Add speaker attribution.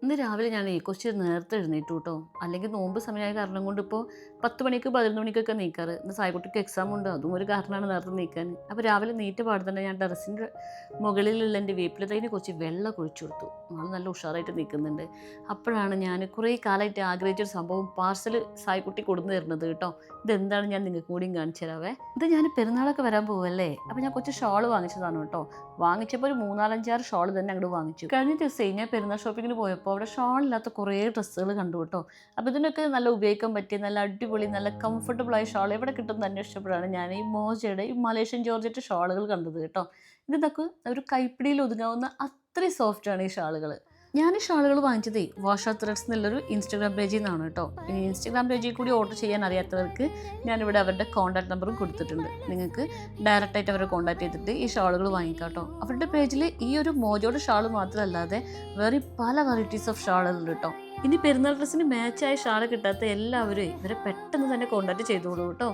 Speaker 1: ഇന്ന് രാവിലെ ഞാനേ കുറച്ച് നേരത്തെ എഴുന്നേറ്റു കേട്ടോ. അല്ലെങ്കിൽ നോമ്പ് സമയമായ കാരണം കൊണ്ട് ഇപ്പോൾ 10 മണിക്ക് 11 മണിക്കൊക്കെ നീക്കാറ്. ഇന്ന് സായിക്കുട്ടിക്ക് എക്സാം ഉണ്ട്. അതും ഒരു കാരണമാണ് നേരത്തെ നീക്കാൻ. അപ്പോൾ രാവിലെ നീറ്റ പാടെ തന്നെ ഞാൻ ടെറസിൻ്റെ മുകളിലുള്ള എൻ്റെ വേപ്പില തൈന് കുറച്ച് വെള്ളം ഒഴിച്ചു കൊടുത്തു. ആൾ നല്ല ഉഷാറായിട്ട് നിൽക്കുന്നുണ്ട്. അപ്പോഴാണ് ഞാൻ കുറേ കാലമായിട്ട് ആഗ്രഹിച്ചൊരു സംഭവം പാർസൽ സായിക്കുട്ടി കൊടുന്നു തരുന്നത് കേട്ടോ. ഇതെന്താണ് ഞാൻ നിങ്ങൾക്ക് കൂടിയും കാണിച്ചു തരാവേ. ഇത് ഞാൻ പെരുന്നാളൊക്കെ വരാൻ പോവല്ലേ, അപ്പോൾ ഞാൻ കുറച്ച് ഷോൾ വാങ്ങിച്ചതാണ് കേട്ടോ. വാങ്ങിച്ചപ്പോൾ ഒരു 3, 4, 5 ഷോൾ തന്നെ അങ്ങോട്ട് വാങ്ങിച്ചു. കഴിഞ്ഞ ദിവസമേ ഞാൻ പെരുന്നാൾ ഷോപ്പിങ്ങിന് പോയപ്പോൾ അവിടെ ഷോളില്ലാത്ത കുറേ ഡ്രസ്സുകൾ കണ്ടു കേട്ടോ. അപ്പോൾ ഇതിനൊക്കെ നല്ല ഉപയോഗിക്കാൻ പറ്റിയ നല്ല അടിപൊളി നല്ല കംഫർട്ടബിളായ ഷോൾ എവിടെ കിട്ടുമെന്ന് അന്വേഷിച്ചപ്പോഴാണ് ഞാൻ ഈ മോജയുടെ ഈ മലേഷ്യൻ ജോർജറ്റ് ഷോളുകൾ കണ്ടത് കേട്ടോ. ഇതൊക്കെ ഒരു കൈപ്പിടിയിൽ ഒതുങ്ങാവുന്ന അത്രയും സോഫ്റ്റാണ് ഈ ഷാളുകൾ. ഞാൻ ഈ ഷാളുകൾ വാങ്ങിച്ചതേ വാഷ ത്രെഡ്സ് എന്നുള്ളൊരു ഇൻസ്റ്റാഗ്രാം പേജിൽ നിന്നാണ് കേട്ടോ. ഈ ഇൻസ്റ്റാഗ്രാം പേജിൽ കൂടി ഓർഡർ ചെയ്യാൻ അറിയാത്തവർക്ക് ഞാനിവിടെ അവരുടെ കോൺടാക്ട് നമ്പറും കൊടുത്തിട്ടുണ്ട്. നിങ്ങൾക്ക് ഡയറക്റ്റായിട്ട് അവരെ കോൺടാക്ട് ചെയ്തിട്ട് ഈ ഷാളുകൾ വാങ്ങിക്കാം കേട്ടോ. അവരുടെ പേജിൽ ഈ ഒരു മോജോയുടെ ഷാൾ മാത്രമല്ലാതെ വേറെ പല വെറൈറ്റീസ് ഓഫ് ഷാളുകളുണ്ട് കേട്ടോ. ഇനി പെരുന്നാൾ ഡ്രസ്സിന് മാച്ചായ ഷാൾ കിട്ടാത്ത എല്ലാവരും ഇവരെ പെട്ടെന്ന് തന്നെ കോൺടാക്ട് ചെയ്തോളൂ കേട്ടോ.